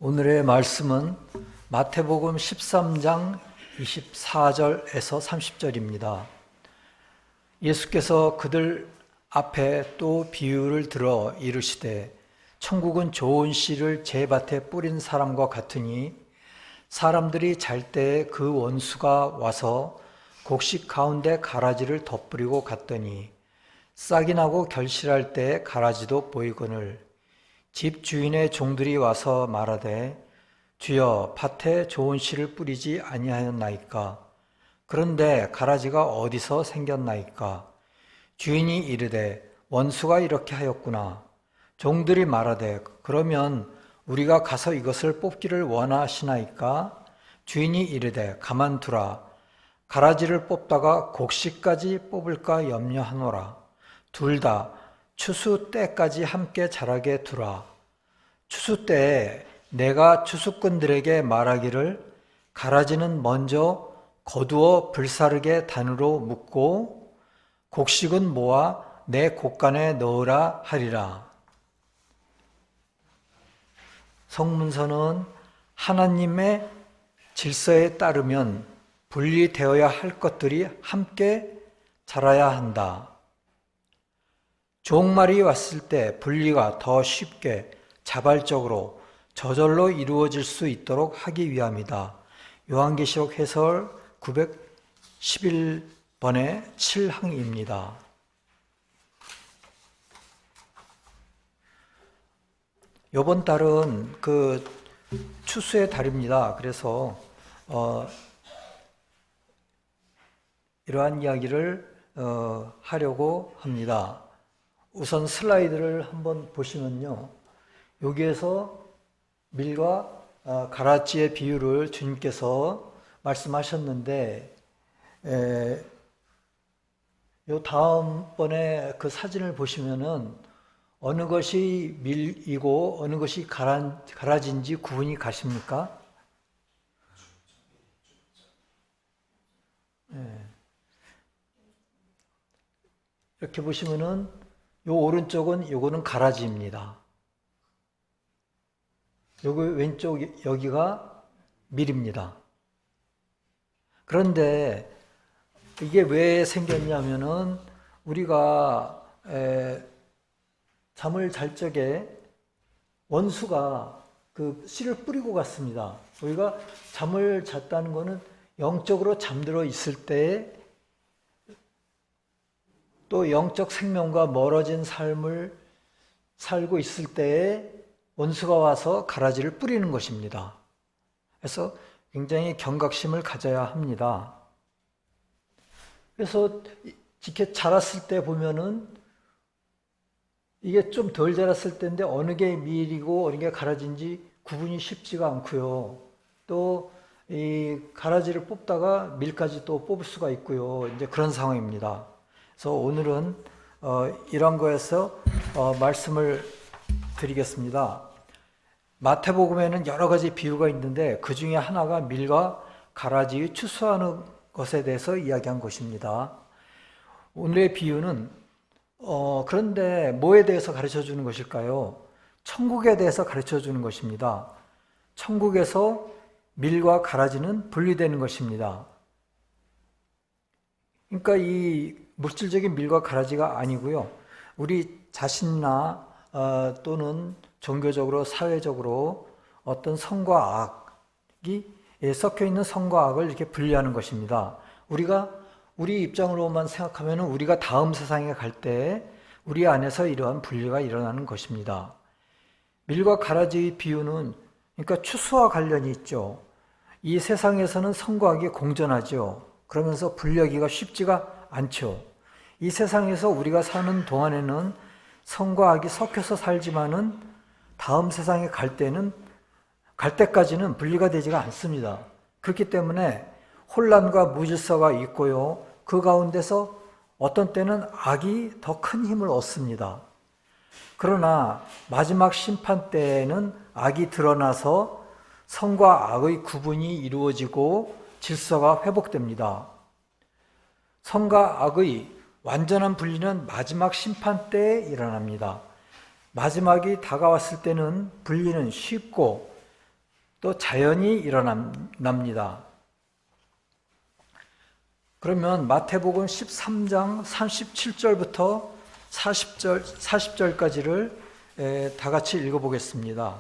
오늘의 말씀은 마태복음 13장 24절에서 30절입니다. 예수께서 그들 앞에 또 비유를 들어 이르시되 천국은 좋은 씨를 제 밭에 뿌린 사람과 같으니 사람들이 잘 때에 그 원수가 와서 곡식 가운데 가라지를 덧뿌리고 갔더니 싹이 나고 결실할 때에 가라지도 보이거늘 집 주인의 종들이 와서 말하되 주여 밭에 좋은 씨를 뿌리지 아니하였나이까? 그런데 가라지가 어디서 생겼나이까? 주인이 이르되 원수가 이렇게 하였구나. 종들이 말하되 그러면 우리가 가서 이것을 뽑기를 원하시나이까? 주인이 이르되 가만두라. 가라지를 뽑다가 곡식까지 뽑을까 염려하노라. 둘 다 추수 때까지 함께 자라게 두라. 추수 때에 내가 추수꾼들에게 말하기를 가라지는 먼저 거두어 불사르게 단으로 묶고 곡식은 모아 내 곡간에 넣으라 하리라. 성문서는 하나님의 질서에 따르면 분리되어야 할 것들이 함께 자라야 한다. 종말이 왔을 때 분리가 더 쉽게 자발적으로 저절로 이루어질 수 있도록 하기 위함이다. 요한계시록 해설 911번의 7항입니다. 이번 달은 그 추수의 달입니다. 그래서 이러한 이야기를 하려고 합니다. 우선 슬라이드를 한번 보시면요. 여기에서 밀과 가라지의 비유를 주님께서 말씀하셨는데 요 다음번에 그 사진을 보시면은 어느 것이 밀이고 어느 것이 가라지인지 구분이 가십니까? 이렇게 보시면은 요 오른쪽은 요거는 가라지입니다. 요거 왼쪽 여기가 밀입니다. 그런데 이게 왜 생겼냐면은 우리가 잠을 잘 적에 원수가 그 씨를 뿌리고 갔습니다. 우리가 잠을 잤다는 것은 영적으로 잠들어 있을 때에 또 영적 생명과 멀어진 삶을 살고 있을 때에 원수가 와서 가라지를 뿌리는 것입니다. 그래서 굉장히 경각심을 가져야 합니다. 그래서 이렇게 자랐을 때 보면은 이게 좀 덜 자랐을 때인데 어느 게 밀이고 어느 게 가라지인지 구분이 쉽지가 않고요. 또 이 가라지를 뽑다가 밀까지 또 뽑을 수가 있고요. 이제 그런 상황입니다. 그래서 오늘은 이런 거에서 말씀을 드리겠습니다. 마태복음에는 여러 가지 비유가 있는데 그 중에 하나가 밀과 가라지의 추수하는 것에 대해서 이야기한 것입니다. 오늘의 비유는 그런데 뭐에 대해서 가르쳐 주는 것일까요? 천국에 대해서 가르쳐 주는 것입니다. 천국에서 밀과 가라지는 분리되는 것입니다. 그러니까 이 물질적인 밀과 가라지가 아니고요. 우리 자신이나 또는 종교적으로 사회적으로 어떤 선과 악이 섞여 있는 선과 악을 이렇게 분리하는 것입니다. 우리 입장으로만 생각하면 우리가 다음 세상에 갈 때 우리 안에서 이러한 분리가 일어나는 것입니다. 밀과 가라지의 비유는 그러니까 추수와 관련이 있죠. 이 세상에서는 선과 악이 공존하죠. 그러면서 분리하기가 쉽지가 않죠. 이 세상에서 우리가 사는 동안에는 선과 악이 섞여서 살지만은 다음 세상에 갈 때까지는 분리가 되지가 않습니다. 그렇기 때문에 혼란과 무질서가 있고요. 그 가운데서 어떤 때는 악이 더 큰 힘을 얻습니다. 그러나 마지막 심판 때에는 악이 드러나서 선과 악의 구분이 이루어지고 질서가 회복됩니다. 선과 악의 완전한 분리는 마지막 심판 때에 일어납니다. 마지막이 다가왔을 때는 분리는 쉽고 또 자연이 일어납니다. 그러면 마태복음 13장 37절부터 40절까지를 다 같이 읽어보겠습니다.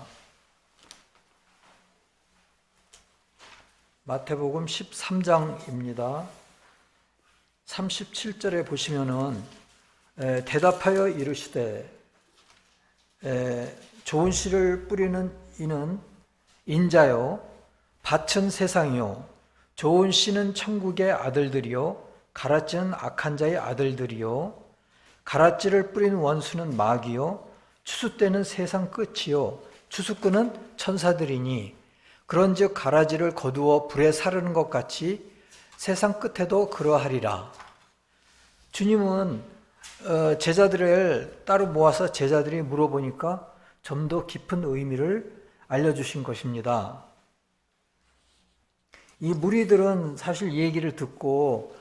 마태복음 13장입니다. 37절에 보시면은 대답하여 이르시되 좋은 씨를 뿌리는 이는 인자요 밭은 세상이요 좋은 씨는 천국의 아들들이요 가라지는 악한 자의 아들들이요 가라지를 뿌리는 원수는 마귀요 추수 때는 세상 끝이요 추수꾼은 천사들이니 그런즉 가라지를 거두어 불에 사르는 것 같이 세상 끝에도 그러하리라. 주님은 제자들을 따로 모아서 제자들이 물어보니까 좀 더 깊은 의미를 알려주신 것입니다. 이 무리들은 사실 이 얘기를 듣고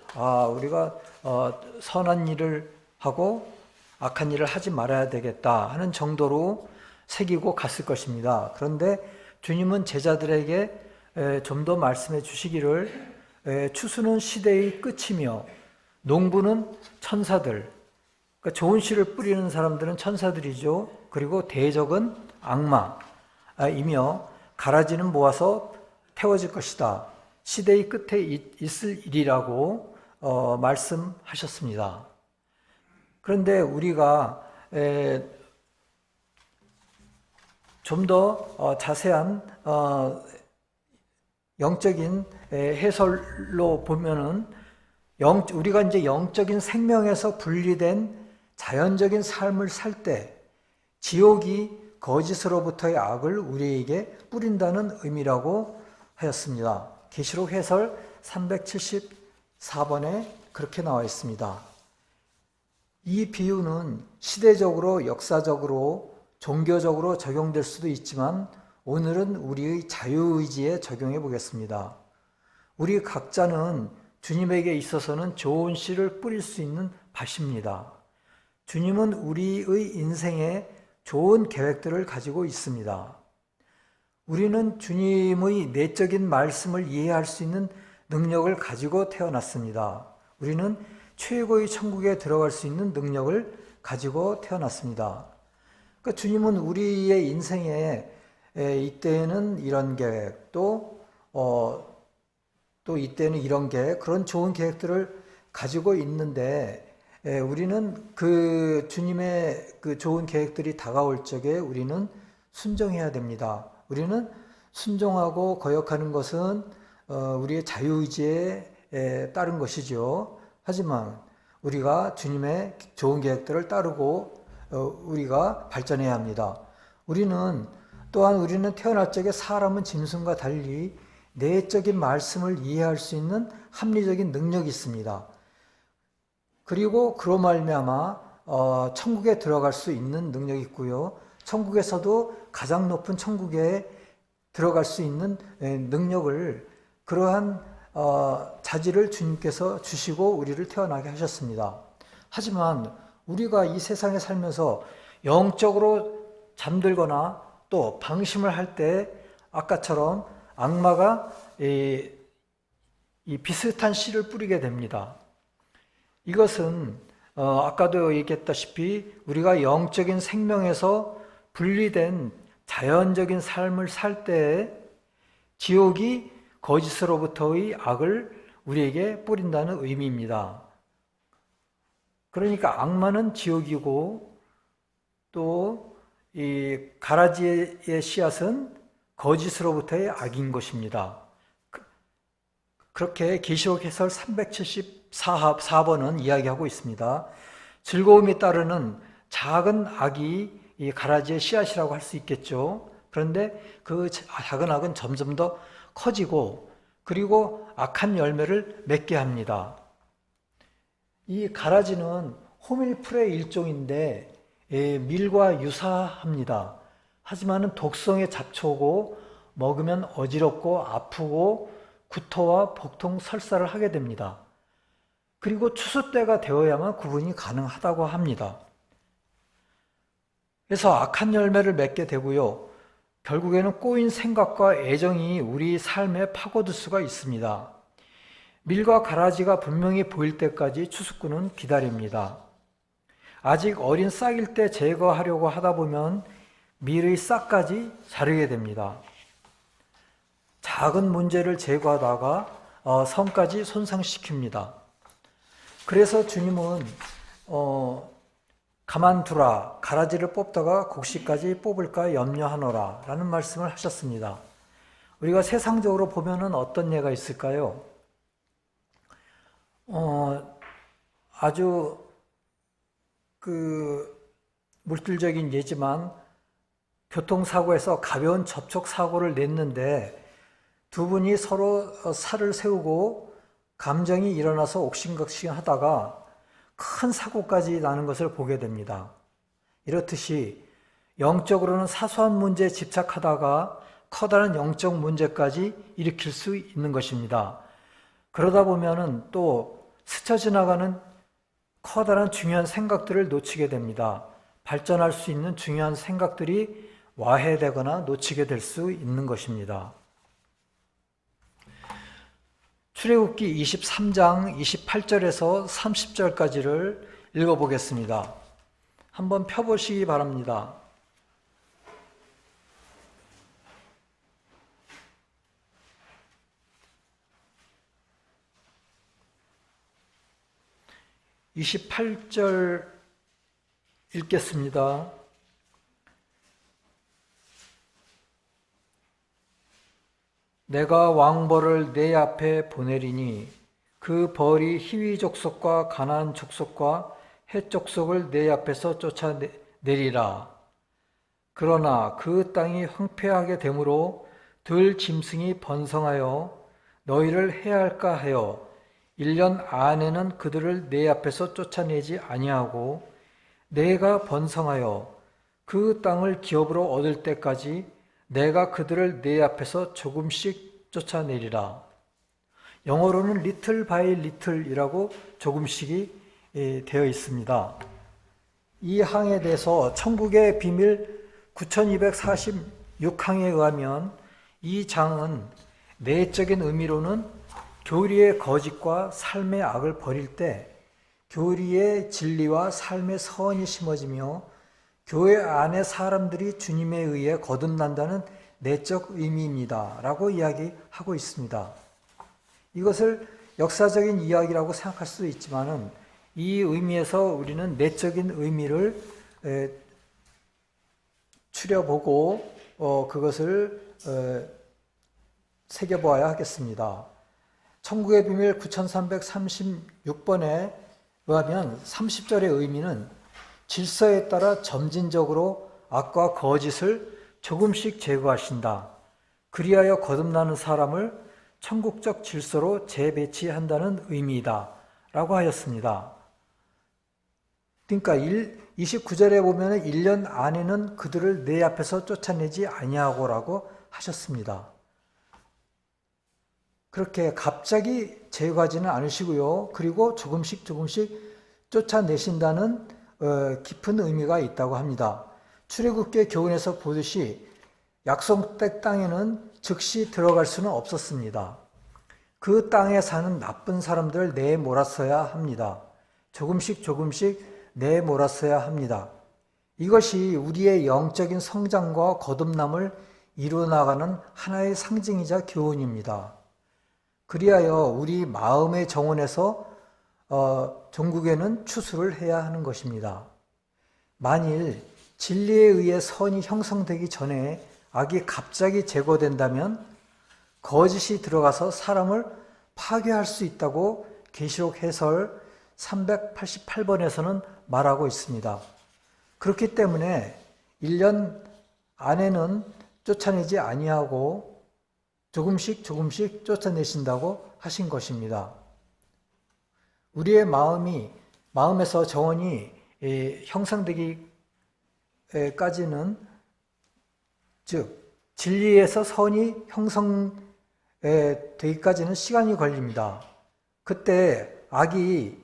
우리가 선한 일을 하고 악한 일을 하지 말아야 되겠다 하는 정도로 새기고 갔을 것입니다. 그런데 주님은 제자들에게 좀 더 말씀해 주시기를 추수는 시대의 끝이며 농부는 천사들, 그러니까 좋은 씨를 뿌리는 사람들은 천사들이죠. 그리고 대적은 악마이며 가라지는 모아서 태워질 것이다. 시대의 끝에 있을 일이라고 말씀하셨습니다. 그런데 우리가 좀 더 자세한 영적인 해설로 보면은 우리가 이제 영적인 생명에서 분리된 자연적인 삶을 살 때 지옥이 거짓으로부터의 악을 우리에게 뿌린다는 의미라고 하였습니다. 계시록 해설 374번에 그렇게 나와 있습니다. 이 비유는 시대적으로, 역사적으로, 종교적으로 적용될 수도 있지만 오늘은 우리의 자유의지에 적용해 보겠습니다. 우리 각자는 주님에게 있어서는 좋은 씨를 뿌릴 수 있는 밭입니다. 주님은 우리의 인생에 좋은 계획들을 가지고 있습니다. 우리는 주님의 내적인 말씀을 이해할 수 있는 능력을 가지고 태어났습니다. 우리는 최고의 천국에 들어갈 수 있는 능력을 가지고 태어났습니다. 그러니까 주님은 우리의 인생에 이때는 이런 계획, 또 이때는 이런 계획, 그런 좋은 계획들을 가지고 있는데 우리는 그 주님의 그 좋은 계획들이 다가올 적에 우리는 순종해야 됩니다. 우리는 순종하고 거역하는 것은 우리의 자유의지에 따른 것이죠. 하지만 우리가 주님의 좋은 계획들을 따르고 우리가 발전해야 합니다. 우리는 태어날 적에 사람은 짐승과 달리 내적인 말씀을 이해할 수 있는 합리적인 능력이 있습니다. 그리고 그로 말미암아 천국에 들어갈 수 있는 능력이 있고요. 천국에서도 가장 높은 천국에 들어갈 수 있는 능력을, 그러한 자질을 주님께서 주시고 우리를 태어나게 하셨습니다. 하지만 우리가 이 세상에 살면서 영적으로 잠들거나 또 방심을 할 때 아까처럼 악마가 이 비슷한 씨를 뿌리게 됩니다. 이것은 아까도 얘기했다시피 우리가 영적인 생명에서 분리된 자연적인 삶을 살 때 지옥이 거짓으로부터의 악을 우리에게 뿌린다는 의미입니다. 그러니까 악마는 지옥이고 또 이 가라지의 씨앗은 거짓으로부터의 악인 것입니다. 그렇게 계시록 해설 374번은 이야기하고 있습니다. 즐거움이 따르는 작은 악이 이 가라지의 씨앗이라고 할 수 있겠죠. 그런데 그 작은 악은 점점 더 커지고 그리고 악한 열매를 맺게 합니다. 이 가라지는 호밀풀의 일종인데 밀과 유사합니다. 하지만 독성의 잡초고 먹으면 어지럽고 아프고 구토와 복통, 설사를 하게 됩니다. 그리고 추수 때가 되어야만 구분이 가능하다고 합니다. 그래서 악한 열매를 맺게 되고요. 결국에는 꼬인 생각과 애정이 우리 삶에 파고들 수가 있습니다. 밀과 가라지가 분명히 보일 때까지 추수꾼은 기다립니다. 아직 어린 싹일 때 제거하려고 하다 보면 밀의 싹까지 자르게 됩니다. 작은 문제를 제거하다가 성까지 손상시킵니다. 그래서 주님은 가만두라, 가라지를 뽑다가 곡식까지 뽑을까 염려하노라 라는 말씀을 하셨습니다. 우리가 세상적으로 보면은 어떤 예가 있을까요? 아주 물질적인 예지만 교통사고에서 가벼운 접촉사고를 냈는데 두 분이 서로 살을 세우고 감정이 일어나서 옥신각신 하다가 큰 사고까지 나는 것을 보게 됩니다. 이렇듯이 영적으로는 사소한 문제에 집착하다가 커다란 영적 문제까지 일으킬 수 있는 것입니다. 그러다 보면은 또 스쳐 지나가는 커다란 중요한 생각들을 놓치게 됩니다. 발전할 수 있는 중요한 생각들이 와해되거나 놓치게 될 수 있는 것입니다. 출애굽기 23장 28절에서 30절까지를 읽어보겠습니다. 한번 펴보시기 바랍니다. (28절) 읽겠습니다. 내가 왕벌을 내 앞에 보내리니 그 벌이 히위 족속과 가나안 족속과 헷 족속을 내 앞에서 쫓아내리라. 그러나 그 땅이 황폐하게 되므로 들 짐승이 번성하여 너희를 해할까 하여 1년 안에는 그들을 내 앞에서 쫓아내지 아니하고 내가 번성하여 그 땅을 기업으로 얻을 때까지 내가 그들을 내 앞에서 조금씩 쫓아내리라. 영어로는 little by little이라고 조금씩이 되어 있습니다. 이 항에 대해서 천국의 비밀 9246항에 의하면 이 장은 내적인 의미로는 교리의 거짓과 삶의 악을 버릴 때 교리의 진리와 삶의 선이 심어지며 교회 안에 사람들이 주님에 의해 거듭난다는 내적 의미입니다. 라고 이야기하고 있습니다. 이것을 역사적인 이야기라고 생각할 수도 있지만은 이 의미에서 우리는 내적인 의미를 추려보고 그것을 새겨보아야 하겠습니다. 천국의 비밀 9336번에 의하면 30절의 의미는 질서에 따라 점진적으로 악과 거짓을 조금씩 제거하신다. 그리하여 거듭나는 사람을 천국적 질서로 재배치한다는 의미이다. 라고 하였습니다. 그러니까 29절에 보면 1년 안에는 그들을 내 앞에서 쫓아내지 아니하고 라고 하셨습니다. 그렇게 갑자기 제거하지는 않으시고요. 그리고 조금씩 쫓아내신다는 깊은 의미가 있다고 합니다. 출애굽기 교훈에서 보듯이 약속된 땅에는 즉시 들어갈 수는 없었습니다. 그 땅에 사는 나쁜 사람들을 내몰았어야 합니다. 조금씩 내몰았어야 합니다. 이것이 우리의 영적인 성장과 거듭남을 이루어나가는 하나의 상징이자 교훈입니다. 그리하여 우리 마음의 정원에서 종국에는 추수를 해야 하는 것입니다. 만일 진리에 의해 선이 형성되기 전에 악이 갑자기 제거된다면 거짓이 들어가서 사람을 파괴할 수 있다고 계시록 해설 388번에서는 말하고 있습니다. 그렇기 때문에 1년 안에는 쫓아내지 아니하고 조금씩 쫓아내신다고 하신 것입니다. 우리의 마음에서 정원이 형성되기까지는, 즉 진리에서 선이 형성되기까지는 시간이 걸립니다. 그때 악이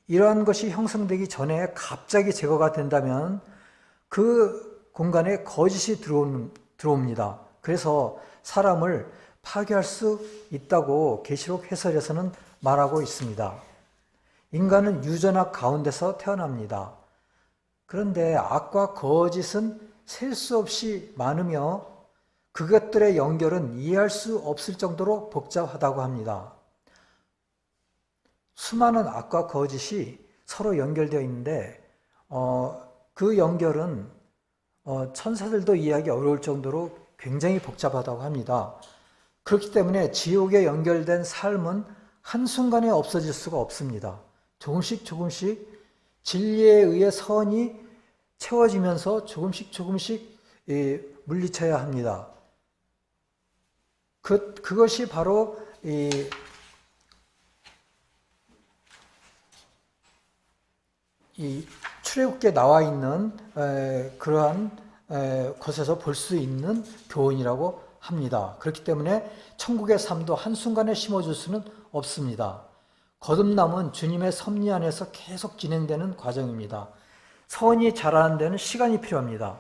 이러한 것이 형성되기 전에 갑자기 제거가 된다면 그 공간에 거짓이 들어오는 들어옵니다. 그래서 사람을 파괴할 수 있다고 계시록 해설에서는 말하고 있습니다. 인간은 유전학 가운데서 태어납니다. 그런데 악과 거짓은 셀 수 없이 많으며 그것들의 연결은 이해할 수 없을 정도로 복잡하다고 합니다. 수많은 악과 거짓이 서로 연결되어 있는데 그 연결은 천사들도 이해하기 어려울 정도로 굉장히 복잡하다고 합니다. 그렇기 때문에 지옥에 연결된 삶은 한순간에 없어질 수가 없습니다. 조금씩 진리에 의해 선이 채워지면서 조금씩 물리쳐야 합니다. 그것이 바로 이 출애굽기에 나와 있는 그러한 것에서 볼 수 있는 교훈이라고 합니다. 그렇기 때문에 천국의 삶도 한순간에 심어줄 수는 없습니다. 거듭남은 주님의 섭리 안에서 계속 진행되는 과정입니다. 선이 자라는 데는 시간이 필요합니다.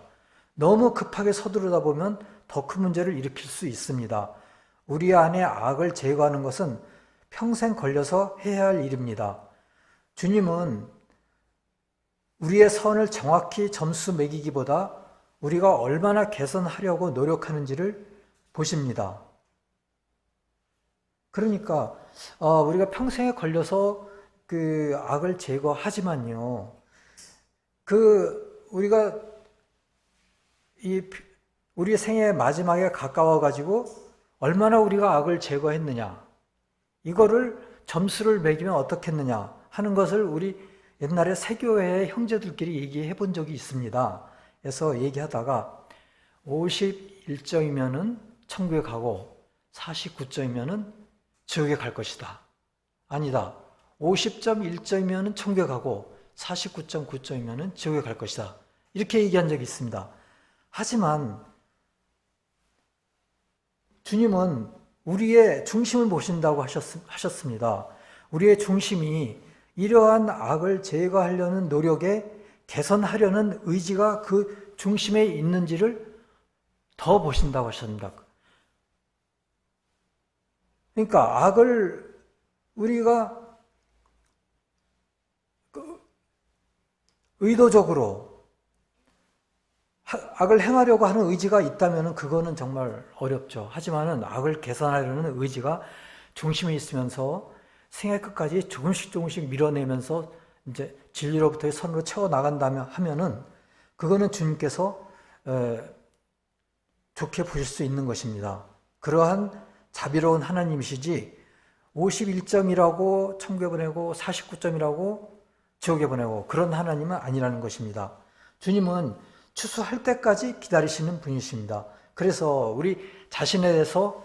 너무 급하게 서두르다 보면 더 큰 문제를 일으킬 수 있습니다. 우리 안에 악을 제거하는 것은 평생 걸려서 해야 할 일입니다. 주님은 우리의 선을 정확히 점수 매기기보다 우리가 얼마나 개선하려고 노력하는지를 보십니다. 그러니까 우리가 평생에 걸려서 그 악을 제거하지만요. 우리가 우리 생애 마지막에 가까워 가지고 얼마나 우리가 악을 제거했느냐, 이거를 점수를 매기면 어떻겠느냐 하는 것을 우리 옛날에 세교회의 형제들끼리 얘기해 본 적이 있습니다. 그래서 얘기하다가 51점이면은 천국에 가고 49점이면은 지옥에 갈 것이다. 아니다. 50.1점이면은 천국에 가고 49.9점이면은 지옥에 갈 것이다. 이렇게 얘기한 적이 있습니다. 하지만 주님은 우리의 중심을 보신다고 하셨습니다. 우리의 중심이 이러한 악을 제거하려는 노력에 개선하려는 의지가 그 중심에 있는지를 더 보신다고 하셨습니다. 그러니까 악을 우리가 의도적으로 악을 행하려고 하는 의지가 있다면 그거는 정말 어렵죠. 하지만은 악을 개선하려는 의지가 중심에 있으면서 생애 끝까지 조금씩 밀어내면서 이제 진리로부터의 선으로 채워 나간다면 하면은 그거는 주님께서 좋게 보실 수 있는 것입니다. 그러한 자비로운 하나님이시지 51점이라고 천국에 보내고 49점이라고 지옥에 보내고 그런 하나님은 아니라는 것입니다. 주님은 추수할 때까지 기다리시는 분이십니다. 그래서 우리 자신에 대해서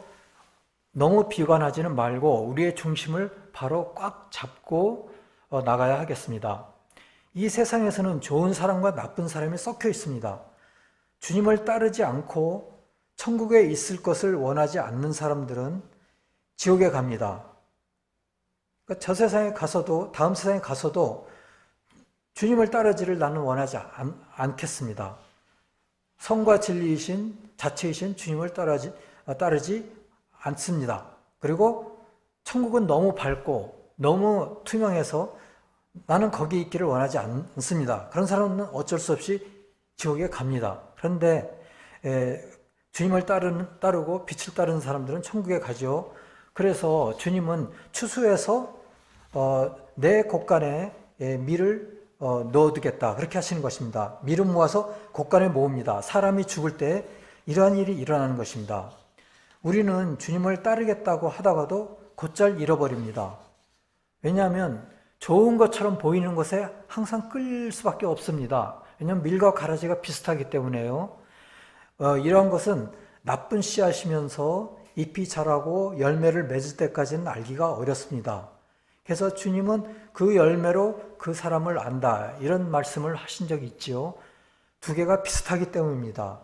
너무 비관하지는 말고 우리의 중심을 바로 꽉 잡고 나가야 하겠습니다. 이 세상에서는 좋은 사람과 나쁜 사람이 섞여 있습니다. 주님을 따르지 않고 천국에 있을 것을 원하지 않는 사람들은 지옥에 갑니다. 그러니까 저 세상에 가서도 다음 세상에 가서도 주님을 따르지를 나는 원하지 않겠습니다. 성과 진리이신 자체이신 주님을 따르지 않습니다. 그리고 천국은 너무 밝고 너무 투명해서 나는 거기 있기를 원하지 않습니다. 그런 사람은 어쩔 수 없이 지옥에 갑니다. 그런데 주님을 따르고 빛을 따르는 사람들은 천국에 가죠. 그래서 주님은 추수해서 내 곳간에 밀을 넣어두겠다 그렇게 하시는 것입니다. 밀을 모아서 곳간에 모읍니다. 사람이 죽을 때 이러한 일이 일어나는 것입니다. 우리는 주님을 따르겠다고 하다가도 곧잘 잃어버립니다. 왜냐하면 좋은 것처럼 보이는 것에 항상 끌릴 수밖에 없습니다. 왜냐하면 밀과 가라지가 비슷하기 때문에요. 이러한 것은 나쁜 씨앗이면서 잎이 자라고 열매를 맺을 때까지는 알기가 어렵습니다. 그래서 주님은 그 열매로 그 사람을 안다 이런 말씀을 하신 적이 있지요. 두 개가 비슷하기 때문입니다.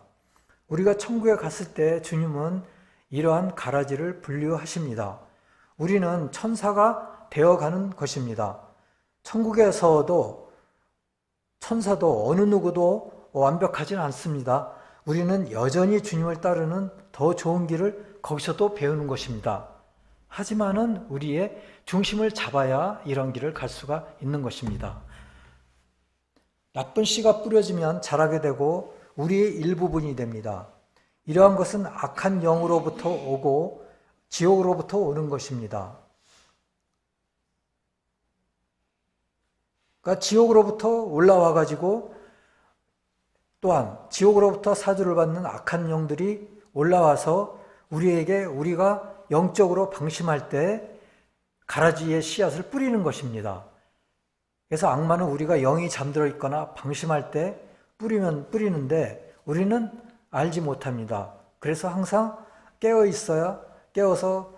우리가 천국에 갔을 때 주님은 이러한 가라지를 분류하십니다. 우리는 천사가 되어가는 것입니다. 천국에서도 천사도 어느 누구도 완벽하진 않습니다. 우리는 여전히 주님을 따르는 더 좋은 길을 거기서도 배우는 것입니다. 하지만은 우리의 중심을 잡아야 이런 길을 갈 수가 있는 것입니다. 나쁜 씨가 뿌려지면 자라게 되고 우리의 일부분이 됩니다. 이러한 것은 악한 영으로부터 오고 지옥으로부터 오는 것입니다. 그러니까 지옥으로부터 올라와 가지고 또한 지옥으로부터 사주를 받는 악한 영들이 올라와서 우리에게 우리가 영적으로 방심할 때 가라지의 씨앗을 뿌리는 것입니다. 그래서 악마는 우리가 영이 잠들어 있거나 방심할 때 뿌리는데 우리는 알지 못합니다. 그래서 항상 깨어서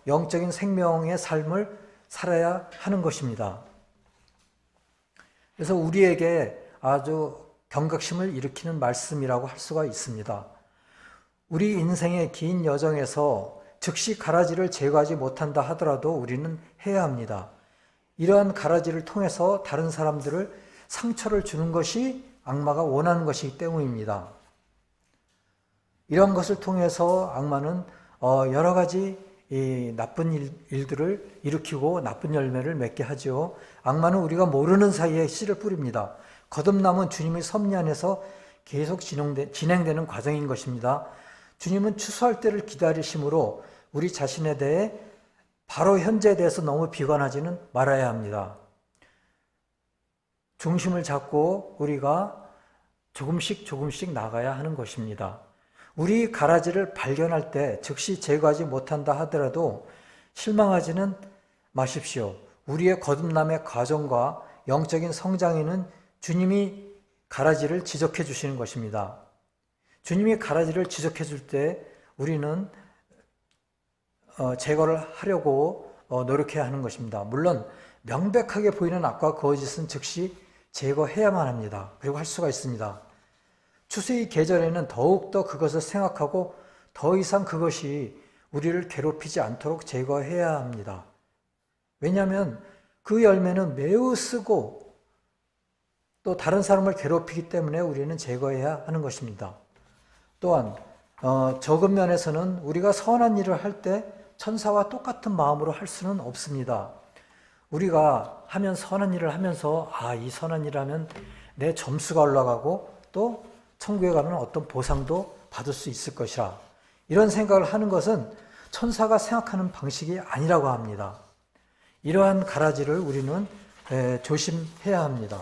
영적인 생명의 삶을 살아야 하는 것입니다. 그래서 우리에게 아주 경각심을 일으키는 말씀이라고 할 수가 있습니다. 우리 인생의 긴 여정에서 즉시 가라지를 제거하지 못한다 하더라도 우리는 해야 합니다. 이러한 가라지를 통해서 다른 사람들을 상처를 주는 것이 악마가 원하는 것이기 때문입니다. 이런 것을 통해서 악마는 여러 가지 나쁜 일들을 일으키고 나쁜 열매를 맺게 하죠. 악마는 우리가 모르는 사이에 씨를 뿌립니다. 거듭남은 주님의 섭리 안에서 계속 진행되는 과정인 것입니다. 주님은 추수할 때를 기다리심으로 우리 자신에 대해 바로 현재에 대해서 너무 비관하지는 말아야 합니다. 중심을 잡고 우리가 조금씩 나가야 하는 것입니다. 우리 가라지를 발견할 때 즉시 제거하지 못한다 하더라도 실망하지는 마십시오. 우리의 거듭남의 과정과 영적인 성장에는 주님이 가라지를 지적해 주시는 것입니다. 주님이 가라지를 지적해 줄 때 우리는 제거를 하려고 노력해야 하는 것입니다. 물론 명백하게 보이는 악과 거짓은 즉시 제거해야만 합니다. 그리고 할 수가 있습니다. 추수의 계절에는 더욱더 그것을 생각하고 더 이상 그것이 우리를 괴롭히지 않도록 제거해야 합니다. 왜냐하면 그 열매는 매우 쓰고 또 다른 사람을 괴롭히기 때문에 우리는 제거해야 하는 것입니다. 또한 적은 면에서는 우리가 선한 일을 할 때 천사와 똑같은 마음으로 할 수는 없습니다. 우리가 하면 선한 일을 하면서 이 선한 일을 하면 내 점수가 올라가고 또 천국에 가면 어떤 보상도 받을 수 있을 것이라 이런 생각을 하는 것은 천사가 생각하는 방식이 아니라고 합니다. 이러한 가라지를 우리는 조심해야 합니다.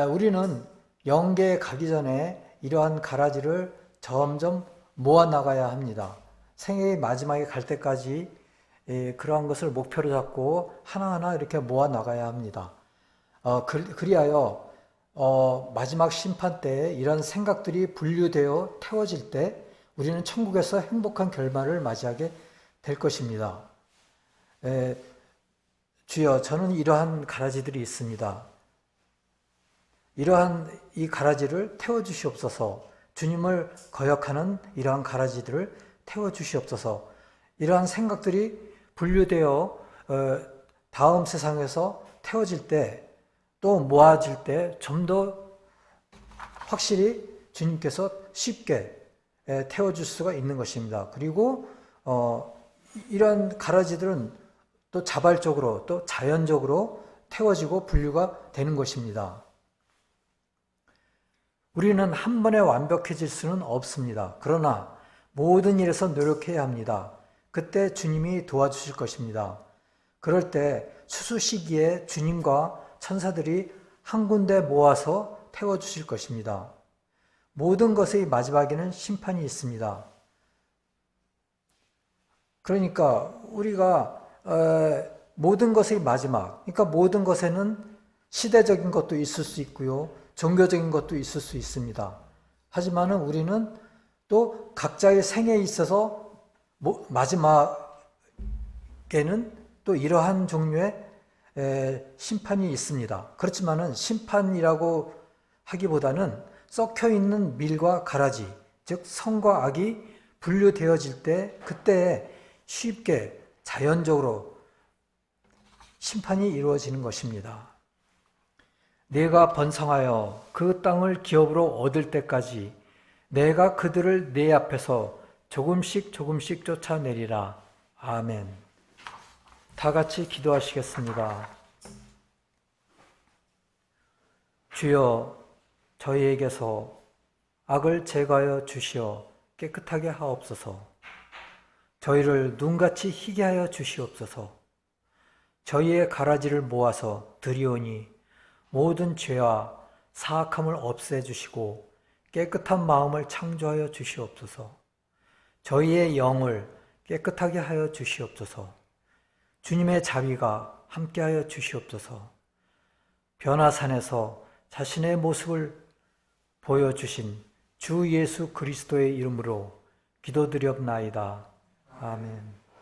우리는 영계에 가기 전에 이러한 가라지를 점점 모아나가야 합니다. 생애의 마지막에 갈 때까지 그러한 것을 목표로 잡고 하나하나 이렇게 모아나가야 합니다. 그리하여 마지막 심판 때에 이런 생각들이 분류되어 태워질 때 우리는 천국에서 행복한 결말을 맞이하게 될 것입니다. 주여, 저는 이러한 가라지들이 있습니다. 이러한 이 가라지를 태워주시옵소서. 주님을 거역하는 이러한 가라지들을 태워주시옵소서. 이러한 생각들이 분류되어 다음 세상에서 태워질 때 또 모아질 때 좀 더 확실히 주님께서 쉽게 태워줄 수가 있는 것입니다. 그리고 이러한 가라지들은 또 자발적으로 또 자연적으로 태워지고 분류가 되는 것입니다. 우리는 한 번에 완벽해질 수는 없습니다. 그러나 모든 일에서 노력해야 합니다. 그때 주님이 도와주실 것입니다. 그럴 때 추수 시기에 주님과 천사들이 한 군데 모아서 태워주실 것입니다. 모든 것의 마지막에는 심판이 있습니다. 그러니까 우리가 모든 것의 마지막, 그러니까 모든 것에는 시대적인 것도 있을 수 있고요. 종교적인 것도 있을 수 있습니다. 하지만 우리는 또 각자의 생애에 있어서 마지막에는 또 이러한 종류의 심판이 있습니다. 그렇지만은 심판이라고 하기보다는 썩혀 있는 밀과 가라지, 즉 선과 악이 분류되어질 때 그때 쉽게 자연적으로 심판이 이루어지는 것입니다. 내가 번성하여 그 땅을 기업으로 얻을 때까지 내가 그들을 내 앞에서 조금씩 조금씩 쫓아내리라. 아멘. 다 같이 기도하시겠습니다. 주여, 저희에게서 악을 제거하여 주시어 깨끗하게 하옵소서. 저희를 눈같이 희게 하여 주시옵소서. 저희의 가라지를 모아서 드리오니 모든 죄와 사악함을 없애주시고 깨끗한 마음을 창조하여 주시옵소서. 저희의 영을 깨끗하게 하여 주시옵소서. 주님의 자비가 함께하여 주시옵소서. 변화산에서 자신의 모습을 보여주신 주 예수 그리스도의 이름으로 기도드렸나이다. 아멘.